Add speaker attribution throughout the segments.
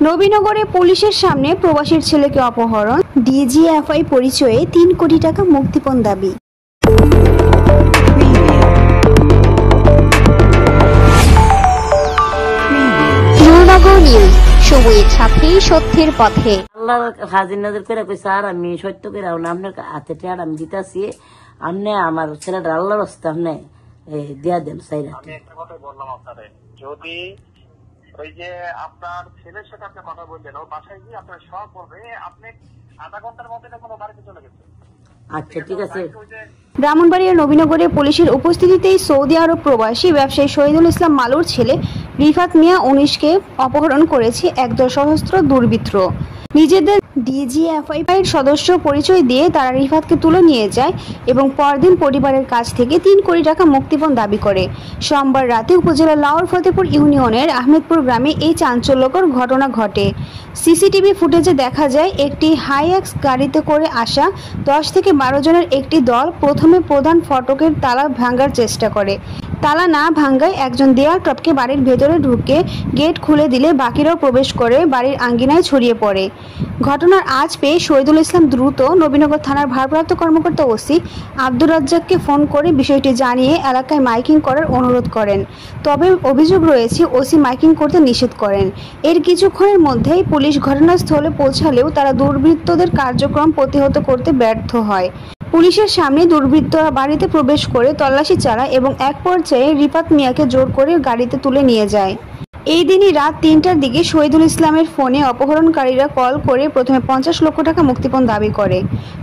Speaker 1: নবীনগরে পুলিশের সামনে প্রবাসীর ছেলেকে অপহরণ, ডিজিএফআই পরিচয়ে ৩ কোটি টাকা মুক্তিপণ দাবি। নবীনগর নিউজ, সময়ের সাথে সত্যের পথে।
Speaker 2: আল্লাহ হাজির নাজির করে কইছে আর আমি সত্য করে আপনার হাতে টেয়ার আমি দিতেছি, আপনি আমার ছেলেটা আল্লাহর রাস্তা আপনি দেয়া দেন।
Speaker 3: আমি একটা কথা বললাম আপনাদের, যদি ওই যে আপনার ছেলের সাথে আপনি কথা বললেন, ওর বাসায় গিয়ে আপনার সব বলবে, আপনি আধা ঘন্টার মধ্যে কোনো বাড়িতে চলে গেছে।
Speaker 2: আচ্ছা ঠিক আছে।
Speaker 1: ব্রাহ্মণবাড়িয়ার নবীনগরে পুলিশের উপস্থিতিতেই সৌদি আরব প্রবাসী ব্যবসায়ী শহীদুল ইসলাম মালুর ছেলে রিফাত মিয়া ১৯কে অপহরণ করেছে একদল সশস্ত্র দুর্বৃত্ত। নিজেদের ডিজিএফআই এর সদস্য পরিচয় দিয়ে তারা রিফাতকে তুলে নিয়ে যায় এবং পরদিন পরিবারের কাছ থেকে ৩ কোটি টাকা মুক্তিপণ দাবি করে। সোমবার রাতে উপজেলার লাউর ফতেপুর ইউনিয়নের আহমেদপুর গ্রামে এই চাঞ্চল্যকর ঘটনা ঘটে। সিসিটিভি ফুটেজে দেখা যায় একটি হাইএক্স গাড়িতে করে আসা ১০ থেকে ১২ জনের একটি দল প্রথমে প্রধান ফটকের তালা ভাঙার চেষ্টা করে। তালা না ভাঙায় একজন দেয়াল টপকে বাড়ির ভেতরে ঢুকে গেট খুলে দিলে বাকিরাও প্রবেশ করে বাড়ির আঙ্গিনায় ছড়িয়ে পড়ে। ঘটনার আঁচ পেয়ে শহীদুল ইসলাম দ্রুত নবীনগর থানার ভারপ্রাপ্ত কর্মকর্তা ওসি আব্দুর রাজ্জাককে ফোন করে বিষয়টি জানিয়ে এলাকায় মাইকিং করার অনুরোধ করেন। তবে অভিযোগ রয়েছে ওসি মাইকিং করতে নিষেধ করেন। এর কিছুক্ষণের মধ্যেই পুলিশ ঘটনাস্থলে পৌঁছালেও তারা দুর্বৃত্তদের কার্যক্রম প্রতিহত করতে ব্যর্থ হয়। পুলিশের সামনে দুর্বৃত্তরা বাড়িতে প্রবেশ করে তল্লাশি চালায় এবং এক পর্যায়ে রিফাত মিয়াকে জোর করে গাড়িতে তুলে নিয়ে যায়। এই দিনই রাত ৩টার দিকে শহীদুল ইসলামের ফোনে অপহরণকারীরা কল করে প্রথমে ৫০ লক্ষ টাকা মুক্তিপণ দাবি করে।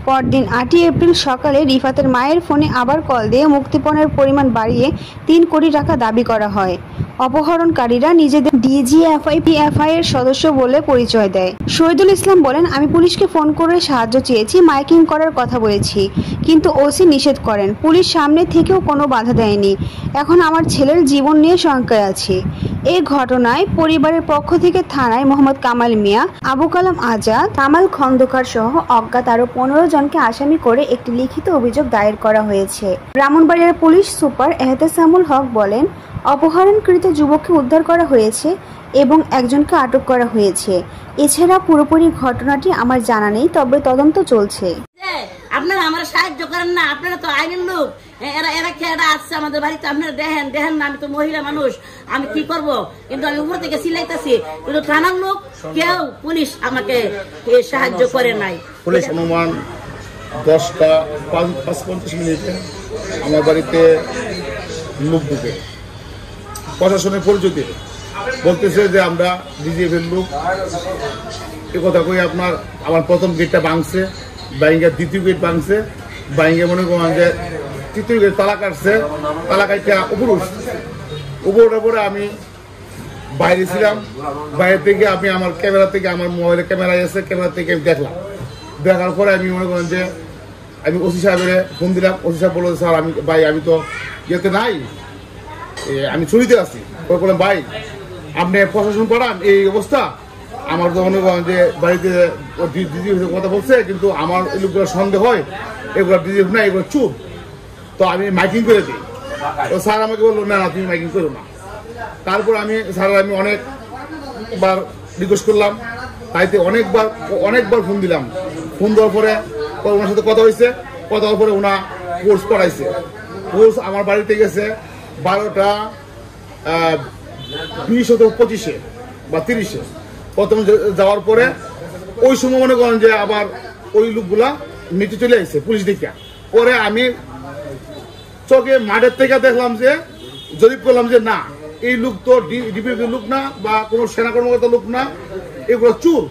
Speaker 1: পরদিন ৮ই এপ্রিল সকালে রিফাতের মায়ের ফোনে আবার কল দিয়ে মুক্তিপণের পরিমাণ বাড়িয়ে ৩ কোটি টাকা দাবি করা হয়। অপহরণকারীরা নিজেদের ডিজিএফআই এর সদস্য বলে পরিচয় দেয়। শহীদুল ইসলাম বলেন, আমি পুলিশকে ফোন করে সাহায্য চেয়েছি, মাইকিং করার কথা বলেছি, কিন্তু ওসি নিষেধ করেন। পুলিশ সামনে থেকেও কোনো বাধা দেয়নি। এখন আমার ছেলের জীবন নিয়ে শঙ্কায় আছি। এই ঘটনায় পরিবারের পক্ষ থেকে থানায় মোহাম্মদ কামাল মিয়া, আবু কালাম আজাদ, কামাল খন্দকার সহ অজ্ঞাত আরো ১৫ জনকে আসামি করে একটি লিখিত অভিযোগ দায়ের করা হয়েছে। ব্রাহ্মণবাড়িয়ার পুলিশ সুপার এহতেসামুল হক বলেন, অপহরণকৃত যুবককে উদ্ধার করা হয়েছে এবং একজনকে আটক করা হয়েছে। এছাড়া পুরোপুরি ঘটনাটি আমার জানা নেই, তবে তদন্ত চলছে।
Speaker 2: আপনারা আমার সাহায্য করেন না, আপনারা তো আইনের লোক, এরা খেয়ে আসছে আমাদের বাড়িতে, আপনারা দেখেন না, আমি তো মহিলা মানুষ, আমি কি করব? কিন্তু আমি উপর থেকে সিলাইতেছি, কিন্তু থানার লোক কেউ পুলিশ আমাকে সাহায্য করে নাই।
Speaker 4: পুলিশ অনুমান 10টা ৫:৫০ মিনিটে আমার বাড়িতে লোক ঢুকে প্রশাসনের পরিচয় দিয়ে বলতেছে যে আমরা ডিজিএফের লোক। এ কথা কই আমার প্রথম গেটটা ভাঙছে, বাইঙ্গা দ্বিতীয় গেট ভাঙছে, বাইঙ্গা মনে করেন যে তৃতীয় গেট তালা কাটছে, তালা কাটটা উপর উঠছে। উপরে আমি বাইরে ছিলাম, বাইরে থেকে আমি আমার ক্যামেরা থেকে, আমার মোবাইলে ক্যামেরা আছে, ক্যামেরা থেকে আমি দেখার পরে আমি মনে করেন যে আমি ওসি সাহেবের ফোন দিলাম। ওসি সাহেব বললো, স্যার আমি তো ইয়েতে নাই, আমি ছুরিতে আছি। বললাম, ভাই আপনি প্রশাসন পাঠান, এই অবস্থা। আমার তো মনে করেন যে বাড়িতে কথা বলছে, কিন্তু আমার এই লোকগুলো সন্দেহ হয়, এগুলো ডিজিএফ না, এগুলো চুপ। তো আমি মাইকিং করে দিই। তো স্যার আমাকে বললো, না তুমি মাইকিং করো না। তারপর আমি অনেকবার রিকোয়েস্ট করলাম, তাইতে অনেকবার ফোন দিলাম। ফোন দেওয়ার পরে ওনার সাথে কথা হয়েছে, কথা হওয়ার পরে ওনা কোর্স করাইছে। কোর্স আমার বাড়িতে গেছে 12টা 20 অথবা 25-এ বা 30-এ প্রথম যাওয়ার পরে ওই সময় মনে করেন যে আবার ওই লোকগুলা নিচে চলে আসছে পুলিশ দেখা। পরে আমি চোখে মাঠের থেকে দেখলাম যে জরিপ করলাম যে না, এই লোক তো ডিপিএফের লোক না বা কোনো সেনা কর্মকর্তার লোক না, এগুলো চুর।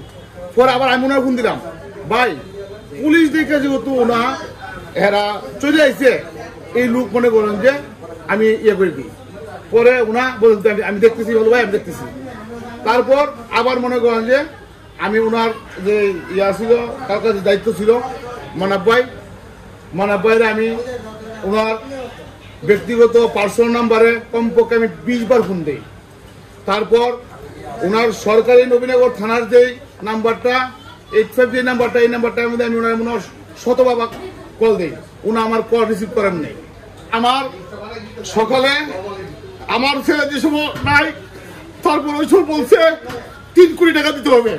Speaker 4: পরে আবার আমি ওনার ফোন দিলাম, ভাই পুলিশ দেখে যেহেতু না এরা চলে আসছে, এই লোক মনে করেন যে আমি করে দিই। পরে ওনা বলতে আমি দেখতেছি, বলো ভাই আমি দেখতেছি। তারপর আবার মনে করেন যে আমি ওনার যে ছিল, তার কাছে দায়িত্ব ছিল মানব ভাইরে আমি ওনার ব্যক্তিগত পার্সোনাল নাম্বারে কমপক্ষে আমি 20 বার ফোন দিই। তারপর ওনার সরকারি নবীনগর থানার যে নাম্বারটা 85 যে নাম্বারটা, এই নাম্বারটার মধ্যে আমি ওনার 100বার কল দিই, ওনা আমার কল রিসিভ করেন নেই। আমার সকালে আমার ছেলে যে সময় নাই, তারপর ওই সময় বলছে 3 কোটি টাকা দিতে হবে।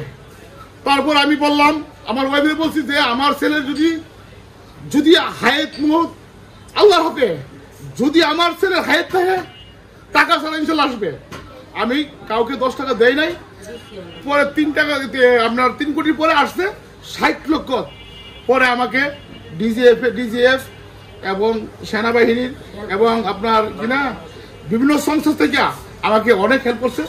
Speaker 4: তারপর আমি বললাম, আমার ওয়াইফে বলছি যে আমার ছেলের যদি হায়াত মত আল্লাহর হাতে, যদি আমার ছেলের হায়াত থাকে টাকা ছাড়া ইনশাল্লাহ আসবে। আমি কাউকে 10 টাকা দেই নাই। পরে 3 টাকা দিতে আপনার 3 কোটির পরে আসছে 60 লক্ষ। পরে আমাকে ডিজিএফ এবং সেনাবাহিনীর এবং আপনার কিনা বিভিন্ন সংস্থা থেকে আমাকে অনেক হেল্প করছে।